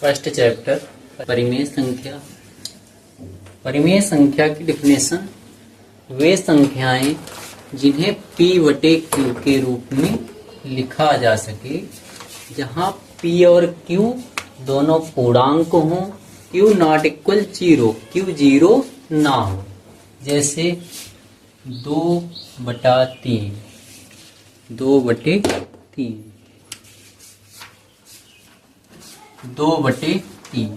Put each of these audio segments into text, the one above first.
First chapter परिमेय संख्या। परिमेय संख्या की डिफिनेशन वे संख्याएं जिन्हें P बटे Q के रूप में लिखा जा सके, जहां P और Q दोनों पूर्णांक हों, Q नॉट इक्वल 0, Q 0 ना हो। जैसे 2/3, 2/3, 2/3,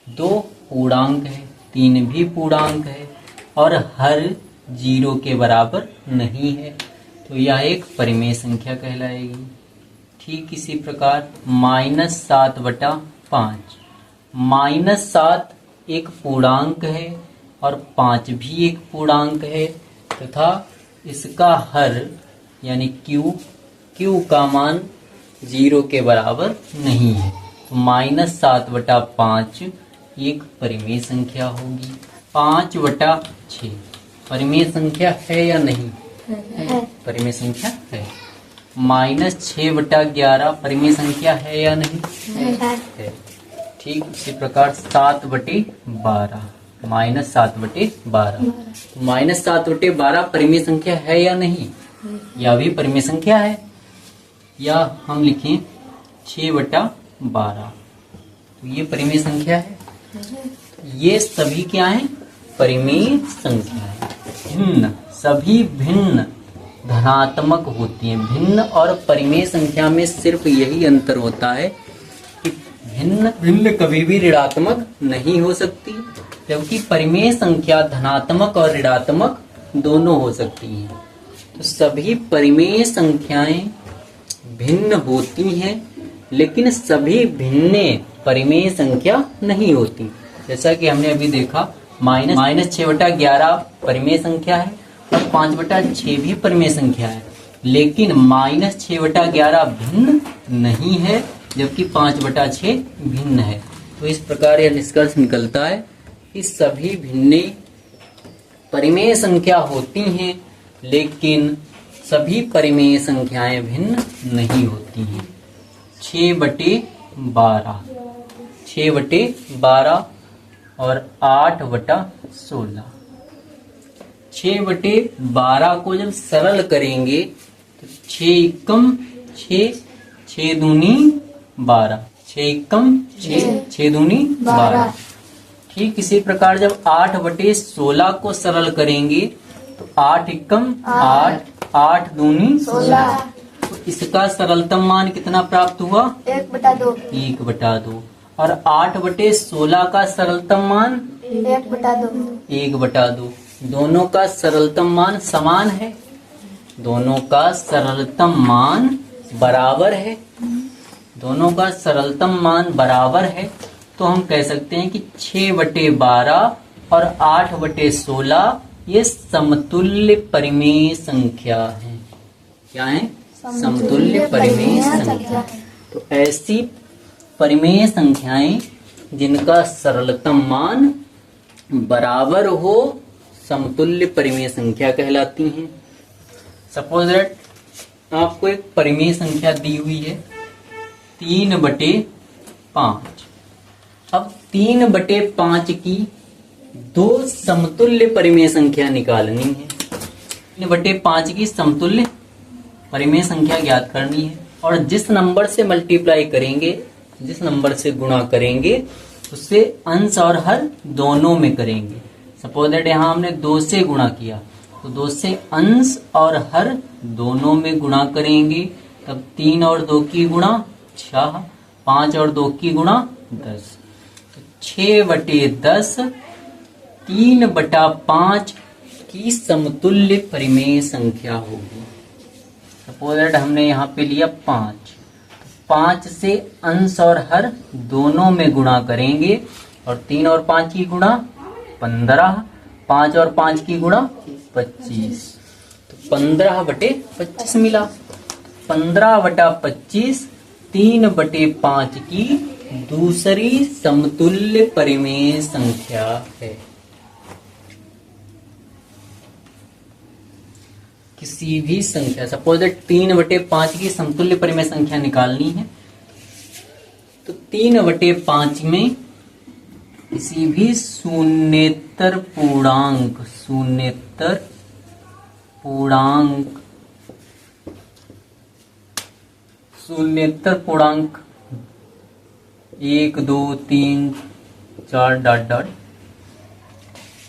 2 पूर्णांक है, 3 भी पूर्णांक है और हर 0 के बराबर नहीं है, तो यह एक परिमेय संख्या कहलाएगी। ठीक इसी प्रकार -7/5, -7 एक पूर्णांक है और 5 भी एक पूर्णांक है तथा इसका हर यानी Q का मान 0 के बराबर नहीं है, तो -7/5 एक परिमेय संख्या होगी। 5/6 परिमेय संख्या है या नहीं? परिमेय संख्या है। -6/11 परिमेय संख्या है या नहीं? है। ठीक इसी प्रकार 7/12, -7/12, -7/12 परिमेय संख्या है या नहीं? यह भी परिमेय संख्या है। या हम लिखें 6/12, तो ये परिमेय संख्या है। ये सभी क्या है? परिमेय संख्या है। भिन्न, सभी भिन्न धनात्मक होती हैं। भिन्न और परिमेय संख्या में सिर्फ यही अंतर होता है कि भिन्न कभी भी ऋणात्मक नहीं हो सकती, जबकि परिमेय संख्या धनात्मक और ऋणात्मक दोनों हो सकती हैं। तो सभी परिमेय संख्याएं भिन्न होती हैं, लेकिन सभी भिन्न परिमेय संख्या नहीं होती। जैसा कि हमने अभी देखा, -6/11 परिमेय संख्या है और 5/6 भी परिमेय संख्या है, लेकिन -6/11 भिन्न नहीं है, जबकि 5/6 भिन्न है। तो इस प्रकार यह निष्कर्ष निकलता है कि सभी भिन्न परिमेय संख्या होती हैं, लेकिन सभी परिमेय संख्याएं भिन्न नहीं होती हैं। 6/12, 6/12 और 8/16। 6/12 को जब सरल करेंगे तो 6 6, 6 दूनी 12, 6 6, 6 दूनी 12। ठीक इसी प्रकार जब 8/16 को सरल करेंगे तो 8 8, 8 दूनी 16। तो इसका सरलतम मान कितना प्राप्त हुआ? 1/2। 1/2। और 8/16 का सरलतम मान 1/2। 1/2। दोनों का सरलतम मान समान है, दोनों का सरलतम मान बराबर है। दोनों का सरलतम मान बराबर है, तो हम कह सकते हैं कि 6/12 और 8/16 ये समतुल्य परिमेय संख्या है। क्या है? समतुल्य परिमेय संख्या। तो ऐसी परिमेय संख्याएं जिनका सरलतम मान बराबर हो, समतुल्य परिमेय संख्या कहलाती हैं। सपोज दैट आपको एक परिमेय संख्या दी हुई है 3/5। अब 3/5 की दो समतुल्य परिमेय संख्या निकालनी है। 3/5 की समतुल्य परिमेय संख्या ज्ञात करनी है, और जिस नंबर से मल्टीप्लाई करेंगे, जिस नंबर से गुणा करेंगे, उससे अंश और हर दोनों में करेंगे। सपोज दैट यहाँ हमने 2 से गुणा किया, तो 2 से अंश और हर दोनों में गुणा करेंगे, तब 3 और 2 की गुणा 6, 5 और 2 की गुणा 10। तो 6/10 3/5 की समतुल्य परिमेय संख्या होगी। सपोज दैट हमने यहाँ पे लिया 5, 5 से अंश और हर दोनों में गुणा करेंगे, और 3 और 5 की गुणा 15, 5 और 5 की गुणा 25, तो 15/25 मिला। 15/25 3/5 की दूसरी समतुल्य परिमेय संख्या है। किसी भी संख्या, सपोज 3/5 की समतुल्य परिमेय संख्या निकालनी है, तो 3/5 में किसी भी शून्येतर पूर्णांक 1 2 3 4 डॉट डॉट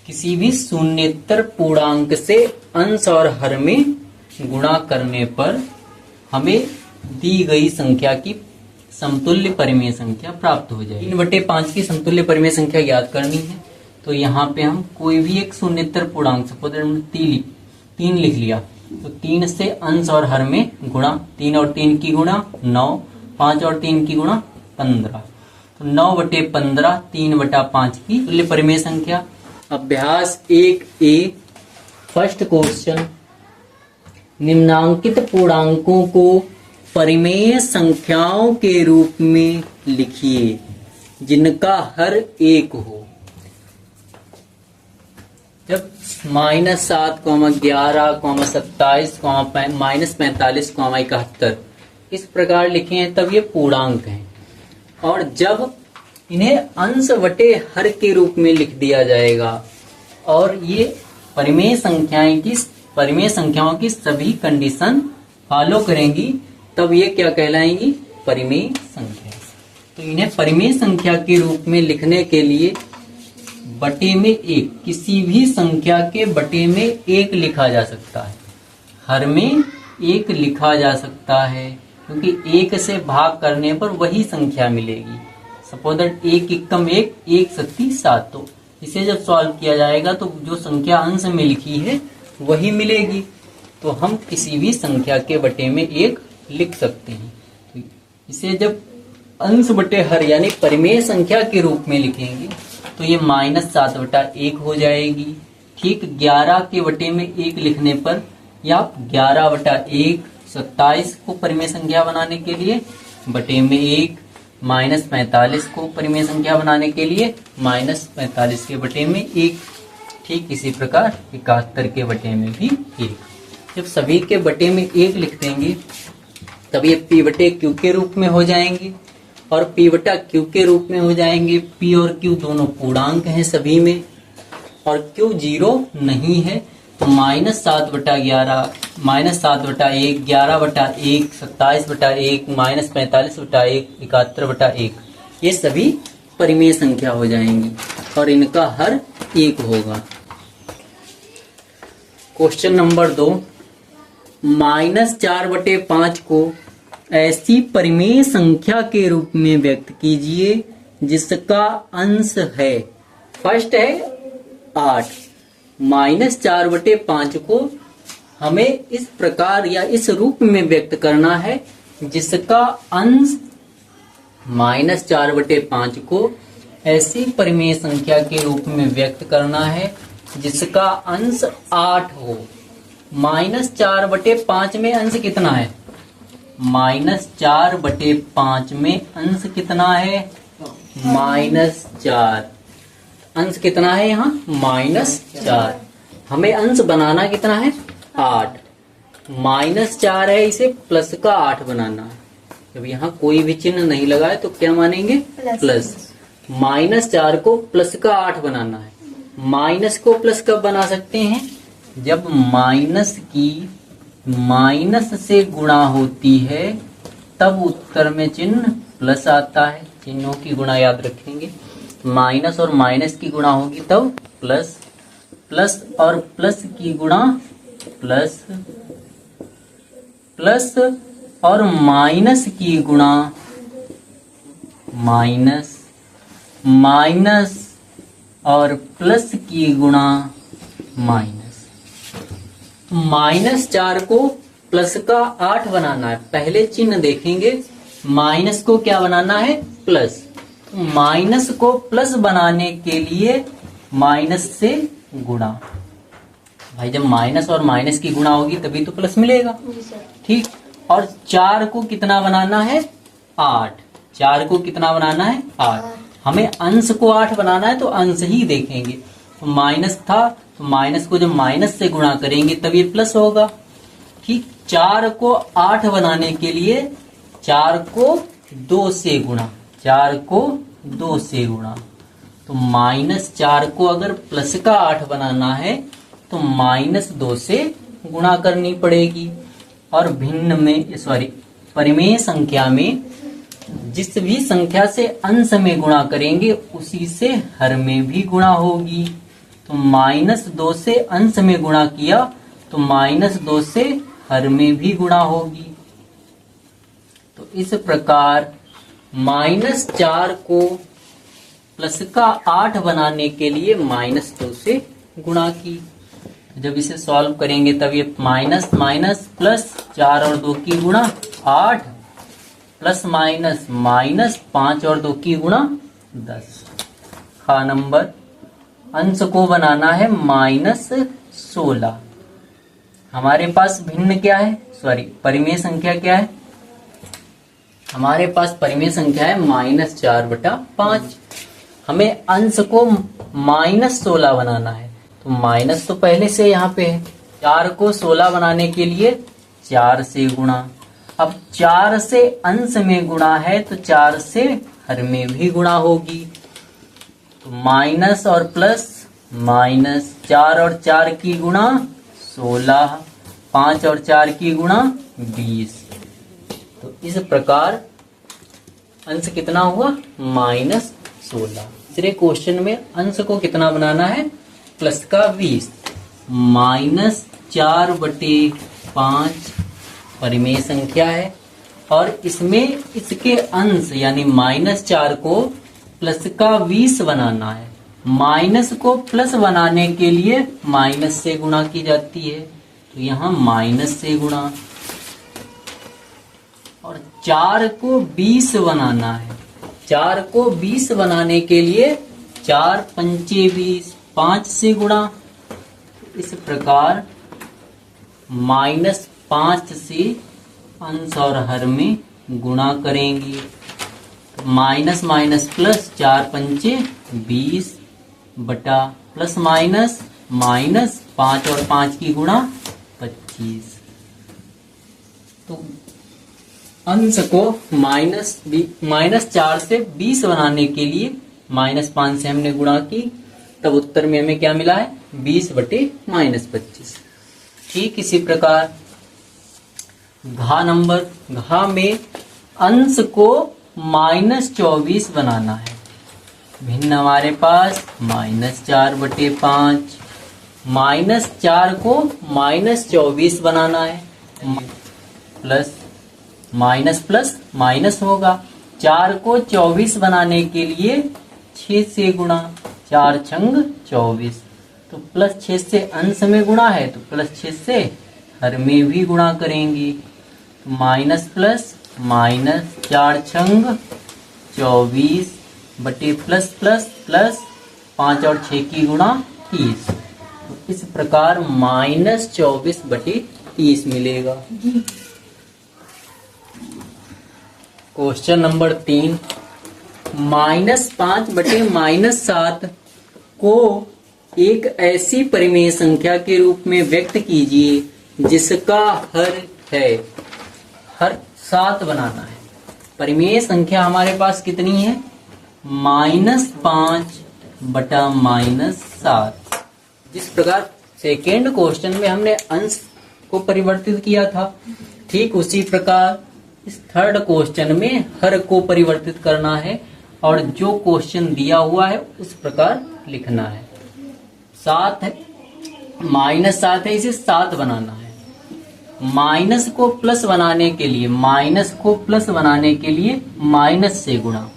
किसी भी शून्येतर पूर्णांक से अंश और हर में गुणा करने पर हमें दी गई संख्या की समतुल्य परिमेय संख्या प्राप्त हो जाएगी। 3/5 की समतुल्य परिमेय संख्या ज्ञात करनी है, तो यहाँ पे हम कोई भी एक शून्येतर पूर्णांक सपोज 3 लिख लिया, तो 3 से अंश और हर में गुणा, 3 और 3 की गुणा 9, 5 और 3 की गुणा 15, तो 9/15 3/5 की तुल्य परिमेय संख्या। अभ्यास 1A फर्स्ट क्वेश्चन, निम्नांकित पूर्णांकों को परिमेय संख्याओं के रूप में लिखिए जिनका हर 1 हो। जब -7, -11, -27, -45, -71 इस प्रकार लिखे हैं तब ये पूर्णांक हैं, और जब इन्हें अंश बटे हर के रूप में लिख दिया जाएगा और ये परिमेय संख्याओं की सभी कंडीशन फॉलो करेंगी, तब ये क्या कहलाएंगी? परिमेय संख्या। तो इन्हें परिमेय संख्या के रूप में लिखने के लिए बटे में 1, किसी भी संख्या के बटे में 1 लिखा जा सकता है, हर में 1 लिखा जा सकता है, क्योंकि 1 से भाग करने पर वही संख्या मिलेगी। सपोज दैट 1 एकम 1, 1 सत्ती 7, तो इसे जब सॉल्व किया जाएगा तो जो संख्या अंश में लिखी है वही मिलेगी। तो हम किसी भी संख्या के बटे में 1 लिख सकते हैं। तो इसे जब अंश बटे हर यानी परिमेय संख्या के रूप में लिखेंगे तो ये -7/1 हो जाएगी। ठीक 11 के बटे में 1 लिखने पर या 11/1 27 को परिमेय संख्या बनाने के लिए बटे में 1, -45 को परिमेय संख्या बनाने के लिए -45 के बटे में 1, ठीक इसी प्रकार 71 के बटे में भी 1। जब सभी के बटे में 1 लिख देंगे तब ये P/Q के रूप में हो जाएंगे और P/Q के रूप में हो जाएंगे। P और Q दोनों पूर्णांक हैं सभी में, और Q 0 नहीं है, तो -7/11, -7/1, 11/1, 27/1, -45/1, 71/1 ये सभी परिमेय संख्या हो जाएंगी और इनका हर 1 होगा। क्वेश्चन नंबर 2, -4/5 को ऐसी परिमेय संख्या के रूप में व्यक्त कीजिए जिसका अंश है, फर्स्ट है 8, -4/5 को हमें इस प्रकार या इस रूप में व्यक्त करना है जिसका अंश -4/5 को ऐसी परिमेय संख्या के रूप में व्यक्त करना है जिसका अंश 8 हो। -4/5 में अंश कितना है? -4/5 में अंश कितना है? -4। अंश कितना है यहाँ? -4। हमें अंश बनाना कितना है? 8। -4 है, इसे प्लस का 8 बनाना है। जब यहाँ कोई भी चिन्ह नहीं लगा है तो क्या मानेंगे? प्लस। -4 को प्लस का 8 बनाना है। माइनस को प्लस कब बना सकते हैं? जब माइनस से गुणा होती है तब उत्तर में चिन्ह प्लस आता है। चिन्हों की गुणा याद रखेंगे, माइनस और माइनस की गुणा होगी तब प्लस, प्लस और प्लस की गुणा प्लस, प्लस और माइनस की गुणा माइनस, माइनस और प्लस की गुणा माइनस। -4 को प्लस का 8 बनाना है। पहले चिन्ह देखेंगे, माइनस को क्या बनाना है? प्लस। माइनस को प्लस बनाने के लिए माइनस से गुणा। भाई जब माइनस और माइनस की गुणा होगी तभी तो प्लस मिलेगा, ठीक। और 4 को कितना बनाना है? 8। 4 को कितना बनाना है? 8। हमें अंश को 8 बनाना है तो अंश ही देखेंगे। तो माइनस था तो माइनस को जब माइनस से गुणा करेंगे तब ये प्लस होगा, ठीक। 4 को 8 बनाने के लिए 4 को 2 से गुणा, 4 को 2 से गुणा, तो -4 को अगर प्लस का 8 बनाना है तो -2 से गुणा करनी पड़ेगी। और भिन्न में परिमेय संख्या में जिस भी संख्या से अंश में गुणा करेंगे उसी से हर में भी गुणा होगी। तो -2 से अंश में गुणा किया तो -2 से हर में भी गुणा होगी। तो इस प्रकार -4 को प्लस का 8 बनाने के लिए -2 से गुणा की। जब इसे सॉल्व करेंगे तब ये माइनस माइनस प्लस 4 और 2 की गुणा 8 प्लस माइनस माइनस 5 और 2 की गुणा 10। खा नंबर अंश को बनाना है -16। हमारे पास भिन्न क्या है, परिमेय संख्या क्या है? हमारे पास परिमेय संख्या है -4/5। हमें अंश को -16 बनाना है, तो माइनस तो पहले से यहाँ पे है। 4 को 16 बनाने के लिए 4 से गुणा। अब 4 से अंश में गुणा है तो 4 से हर में भी गुणा होगी। तो माइनस और प्लस माइनस, 4 और 4 की गुणा 16, 5 और 4 की गुणा 20। तो इस प्रकार अंश कितना हुआ? -16। दूसरे क्वेश्चन में अंश को कितना बनाना है? प्लस का 20। -4/5 परिमेय संख्या है और इसमें इसके अंश यानी -4 को प्लस का 20 बनाना है। माइनस को प्लस बनाने के लिए माइनस से गुणा की जाती है, तो यहाँ माइनस से गुणा। और 4 को 20 बनाना है। 4 को 20 बनाने के लिए 4 पंचे 20, 5 से गुणा। इस प्रकार -5 से अंश और हर में गुणा करेंगे। माइनस माइनस प्लस, 4 पंचे 20 बटा प्लस माइनस माइनस 5 और 5 की गुणा 25। तो अंश को -4 से 20 बनाने के लिए -5 से हमने गुणा की, तब उत्तर में हमें क्या मिला है? 20/-25। ठीक इसी प्रकार घा नंबर, घा में अंश को -24 बनाना है। भिन्न हमारे पास -4/5, -4 को -24 बनाना है। प्लस माइनस प्लस माइनस होगा। 4 को 24 बनाने के लिए 6 से गुणा, 4 छंग 24। तो +6 से अंश में गुणा है तो +6 से हर में भी गुणा करेंगे। तो माइनस प्लस माइनस, 4 छंग 24 बटे प्लस प्लस प्लस 5 और 6 की गुणा 30। तो इस प्रकार -24/30 मिलेगा। क्वेश्चन नंबर 3, -5/-7 को एक ऐसी परिमेय संख्या के रूप में व्यक्त कीजिए जिसका हर है। हर 7 बनाना है। परिमेय संख्या हमारे पास कितनी है? -5/-7। जिस प्रकार सेकेंड क्वेश्चन में हमने अंश को परिवर्तित किया था, ठीक उसी प्रकार इस थर्ड क्वेश्चन में हर को परिवर्तित करना है और जो क्वेश्चन दिया हुआ है उस प्रकार लिखना है। 7 है, -7 है, इसे 7 बनाना है। माइनस को प्लस बनाने के लिए माइनस से गुणा।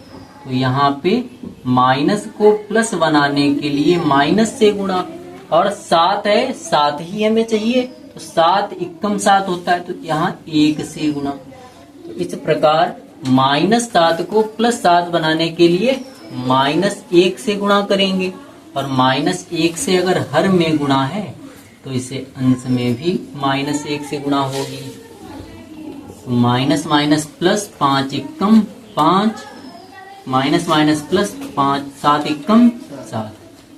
तो यहाँ पे माइनस को प्लस बनाने के लिए माइनस से गुणा। और 7 है, 7 ही हमें चाहिए, तो 7 एकम 7 होता है, तो यहाँ 1 से गुणा। तो इस प्रकार -7 को +7 बनाने के लिए -1 से गुणा करेंगे और -1 से अगर हर में गुणा है तो इसे अंश में भी -1 से गुणा होगी। तो माइनस माइनस प्लस 5 एकम 5, माइनस माइनस प्लस 5, 7 एकम 7।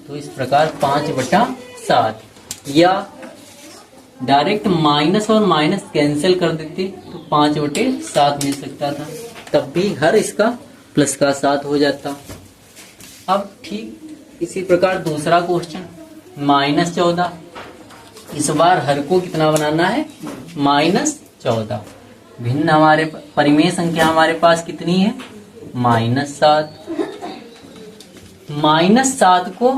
तो इस प्रकार 5/7 या डायरेक्ट माइनस और माइनस कैंसिल कर देते तो 5/7 मिल सकता था, तब भी हर इसका प्लस का 7 हो जाता। अब ठीक इसी प्रकार दूसरा क्वेश्चन -14। इस बार हर को कितना बनाना है? -14। भिन्न हमारे परिमेय संख्या हमारे पास कितनी है? -7। -7 को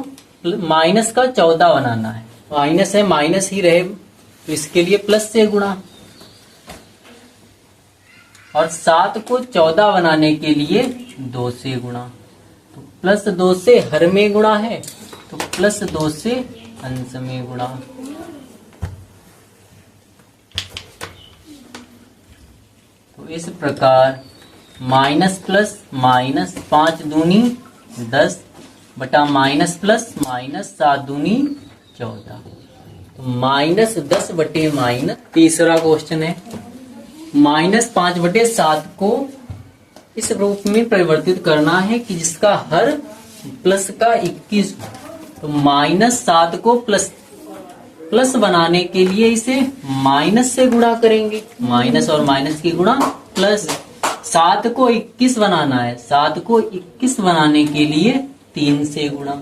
माइनस का 14 बनाना है। माइनस है, माइनस ही रहे, तो इसके लिए प्लस से गुणा। और 7 को 14 बनाने के लिए 2 से गुणा। तो +2 से हर में गुणा है, तो +2 से अंश में गुणा। तो इस प्रकार माइनस प्लस माइनस 5 दूनी 10 बटा माइनस प्लस माइनस 7 दूनी 14। तो -10 बटे माइनस। तीसरा क्वेश्चन है -5 बटे 7 को इस रूप में परिवर्तित करना है कि जिसका हर प्लस का 21। तो -7 को प्लस बनाने के लिए इसे माइनस से गुणा करेंगे। माइनस और माइनस की गुणा प्लस। 7 को 21 बनाना है, 7 को 21 बनाने के लिए 3 से गुणा।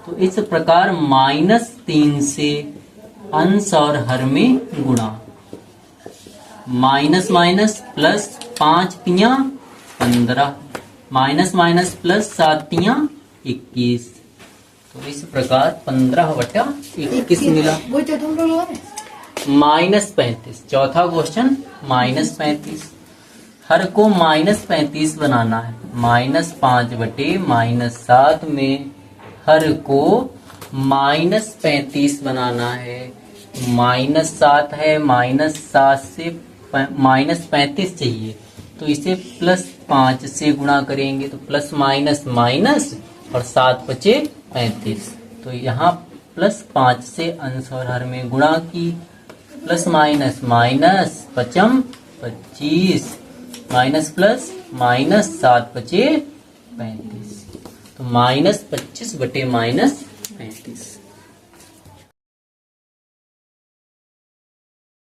तो इस प्रकार -3 से अंश और हर में गुणा। माइनस माइनस प्लस 5 तियां 15, माइनस माइनस प्लस 7 तियां 21। तो इस प्रकार 15 बटा 21 मिला। -35। चौथा क्वेश्चन -35। हर को -35 बनाना है। -5 बटे -7 में हर को -35 बनाना है। -7 है, -7 से -35 चाहिए, तो इसे +5 से गुणा करेंगे। तो प्लस माइनस माइनस और 7 बचे 35। तो यहाँ +5 से अंश और हर में गुणा की। Plus minus minus 5 25 minus plus minus 7 बचे 35। तो -25 बटे -35।